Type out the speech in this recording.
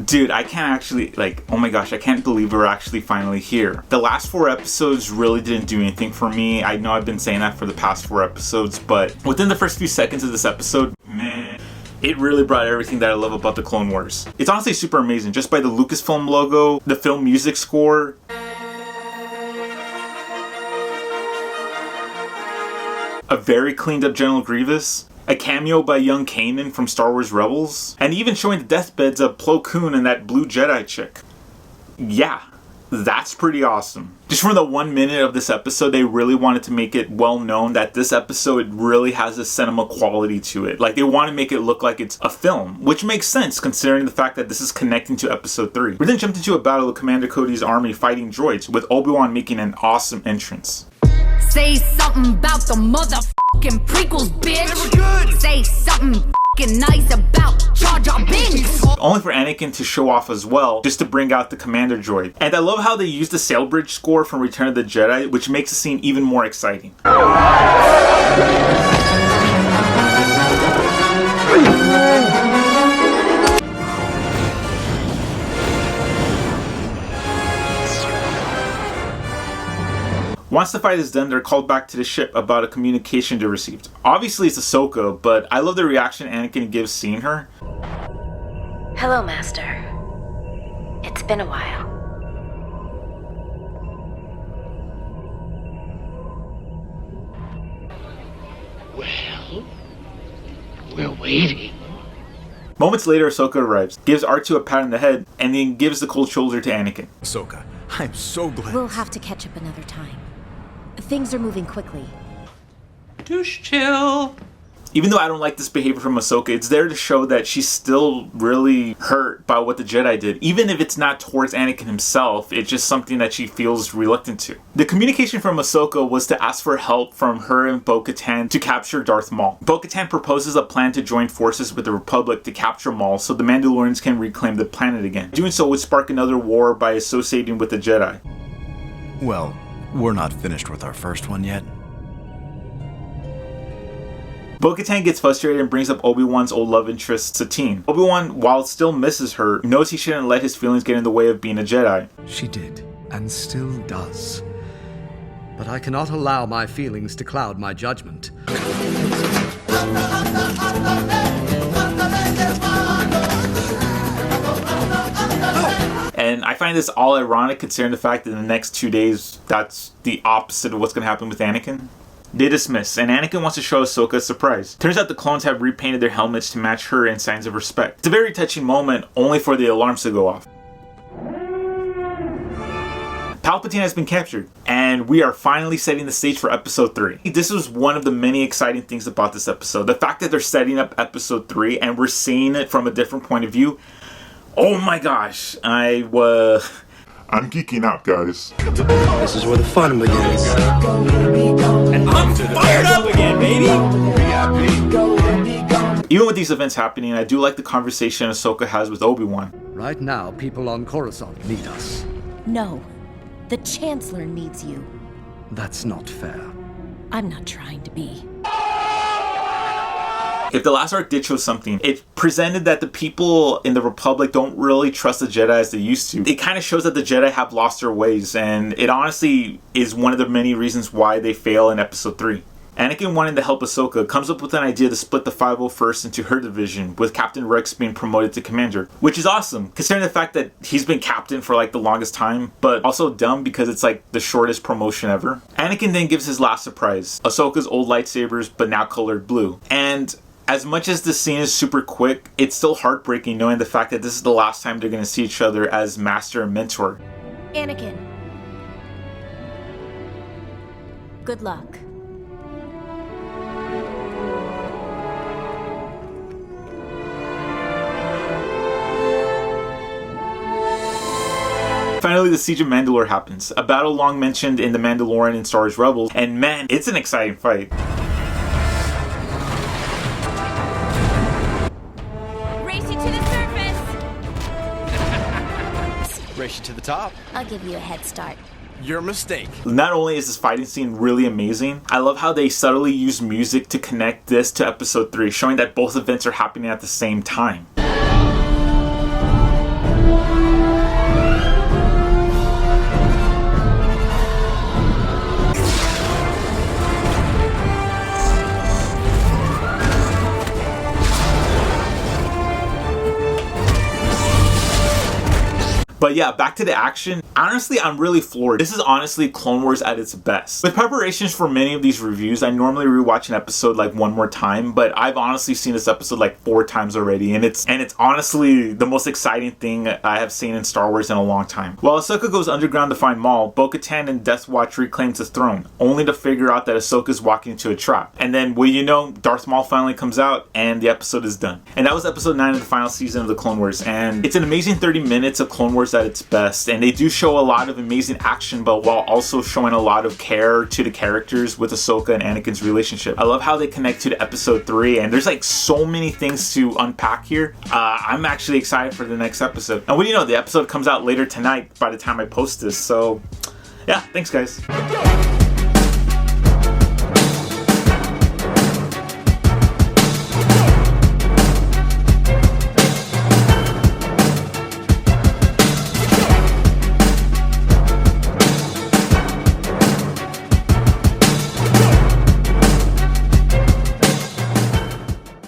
Dude, I can't actually, like, oh my gosh, I can't believe we're actually finally here. The last 4 episodes really didn't do anything for me. I know I've been saying that for the past 4 episodes, but within the first few seconds of this episode, man, it really brought everything that I love about the Clone Wars. It's honestly super amazing, just by the Lucasfilm logo, the film music score, a very cleaned up General Grievous, a cameo by young Kanan from Star Wars Rebels, and even showing the deathbeds of Plo Koon and that blue Jedi chick. Yeah, that's pretty awesome. Just from the 1 minute of this episode, they really wanted to make it well known that this episode really has a cinema quality to it. Like, they want to make it look like it's a film, which makes sense considering the fact that this is connecting to episode 3. We then jumped into a battle of Commander Cody's army fighting droids, with Obi-Wan making an awesome entrance. Say something about the motherfucking prequels, bitch. They were good. Say something fucking nice about Jar Jar Binks. Only for Anakin to show off as well, just to bring out the commander droid. And I love how they used the Sail Bridge score from Return of the Jedi, which makes the scene even more exciting. Once the fight is done, they're called back to the ship about a communication they received. Obviously it's Ahsoka, but I love the reaction Anakin gives seeing her. Hello, Master. It's been a while. Well, we're waiting. Moments later, Ahsoka arrives, gives R2 a pat on the head, and then gives the cold shoulder to Anakin. Ahsoka, I'm so glad. We'll have to catch up another time. Things are moving quickly. Just chill. Even though I don't like this behavior from Ahsoka, it's there to show that she's still really hurt by what the Jedi did. Even if it's not towards Anakin himself, it's just something that she feels reluctant to. The communication from Ahsoka was to ask for help from her and Bo-Katan to capture Darth Maul. Bo-Katan proposes a plan to join forces with the Republic to capture Maul so the Mandalorians can reclaim the planet again. Doing so would spark another war by associating with the Jedi. Well, we're not finished with our first one yet. Bo-Katan gets frustrated and brings up Obi-Wan's old love interest, Satine. Obi-Wan, while it still misses her, knows he shouldn't let his feelings get in the way of being a Jedi. She did, and still does. But I cannot allow my feelings to cloud my judgment. And I find this all ironic considering the fact that in the next 2 days, that's the opposite of what's going to happen with Anakin. They dismiss, and Anakin wants to show Ahsoka a surprise. Turns out the clones have repainted their helmets to match her in signs of respect. It's a very touching moment, only for the alarms to go off. Palpatine has been captured, and we are finally setting the stage for episode 3. This was one of the many exciting things about this episode. The fact that they're setting up episode 3 and we're seeing it from a different point of view. Oh my gosh, I'm geeking out, guys. This is where the fun begins. And I'm fired up again, baby! Even with these events happening, I do like the conversation Ahsoka has with Obi-Wan. Right now, people on Coruscant need us. No, the Chancellor needs you. That's not fair. I'm not trying to be. If the last arc did show something, it presented that the people in the Republic don't really trust the Jedi as they used to. It kind of shows that the Jedi have lost their ways, and it honestly is one of the many reasons why they fail in episode 3. Anakin, wanting to help Ahsoka, comes up with an idea to split the 501st into her division, with Captain Rex being promoted to commander, which is awesome, considering the fact that he's been captain for like the longest time, but also dumb because it's like the shortest promotion ever. Anakin then gives his last surprise, Ahsoka's old lightsabers, but now colored blue. And as much as the scene is super quick, it's still heartbreaking knowing the fact that this is the last time they're going to see each other as master and mentor. Anakin. Good luck. Finally, the Siege of Mandalore happens, a battle long mentioned in The Mandalorian and Star Wars Rebels, and man, it's an exciting fight. Race you to the top. I'll give you a head start. Your mistake. Not only is this fighting scene really amazing, I love how they subtly use music to connect this to episode 3, showing that both events are happening at the same time. But yeah, back to the action. Honestly, I'm really floored. This is honestly Clone Wars at its best. With preparations for many of these reviews, I normally rewatch an episode like one more time, but I've honestly seen this episode like 4 times already, and it's honestly the most exciting thing I have seen in Star Wars in a long time. While Ahsoka goes underground to find Maul, Bo-Katan and Death Watch reclaims his throne, only to figure out that Ahsoka's walking into a trap. And then, well, you know, Darth Maul finally comes out, and the episode is done. And that was episode 9 of the final season of the Clone Wars, and it's an amazing 30 minutes of Clone Wars at its best, and they do show a lot of amazing action, but while also showing a lot of care to the characters with Ahsoka and Anakin's relationship. I love how they connect to the episode 3, and there's like so many things to unpack here. I'm actually excited for the next episode. And what do you know, the episode comes out later tonight by the time I post this, so yeah, thanks guys.